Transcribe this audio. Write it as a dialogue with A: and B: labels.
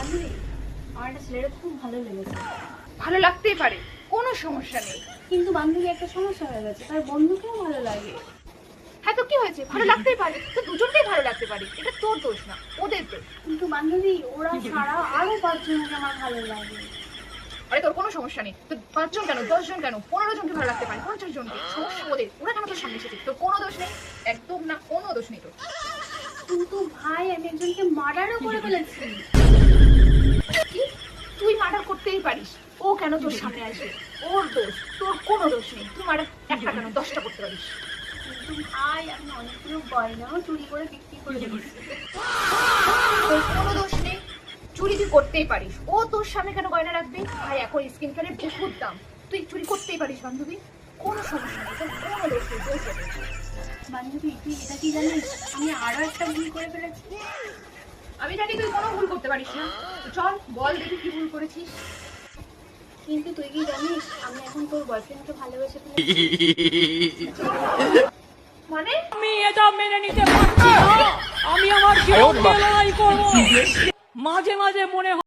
A: বান্ধবী, আমার একটা ছেলেটা খুব ভালো লেগেছে।
B: ভালো লাগতেই পারে, কোনো সমস্যা নেই।
A: কিন্তু বান্ধবী, একটা সমস্যা হয়ে গেছে, তার বন্ধুকেও ভালো লাগে।
B: হ্যাঁ তো কি হয়েছে, ভালো লাগতেই পারে, তো দুজনকেই ভালো লাগতে পারে, এটা তোর দোষ না, ওদের দোষ।
A: কিন্তু বান্ধবী, ওরা ছাড়া আরো 5 জনকে আমার ভালো লাগে।
B: আরে তোর কোনো সমস্যা নেই, তো 5 জন কেন, 10 জন কেন, 15 জনকে ভালো লাগতে পারে, 50 জনকে, সমস্যা ওদের, ওরা কেন তোর সামনে এসেছে, তোর কোনো দোষ নেই, একদম না, কোনো দোষ নেই তোর।
A: কিন্তু ভাই, আমি একজনকে মার্ডারও করে ফেলেছি।
B: কি, তুই মার্ডার করতেই পারিস, ও কেন তোর সামনে আসবে, ওর দোষ, তোর কোনো দোষ নেই, তুই মার্ডার একটা কেন 10টা করতে পারিস।
A: কিন্তু ভাই, আমি অনেকগুলো গয়নাও চুরি করে বিক্রি করে দিয়েছি।
B: তোর কোনো দোষ নেই, চুরি তুই করতেই পারিস, ও তোর সামনে কেন গয়না রাখবে, ভাই এখন স্কিন কেয়ারের বহুত দাম, তুই চুরি করতেই পারিস বান্ধবী, কোনো সমস্যা নেই, তোর কোনো দোষ নেই, দোষ ওদের।
A: বান্ধবী, তুই এটা কি জানিস, আমি আরো একটা ভুল করে ফেলেছি।
B: আমি জানি তুই কোনো ভুল করতে পারিস না, তো চল বল দেখি কি ভুল করেছিস।
A: কিন্তু তুই কি জানিস, আমি এখন তোর বয়ফ্রেন্ডকে ভালোবেসে ফেলেছি।
B: মানে
C: আমি এটা মেনে নিতে পারছি না। আমি আমার জীবন দিয়ে লড়াই করবো। মাঝে মাঝে মনে হয়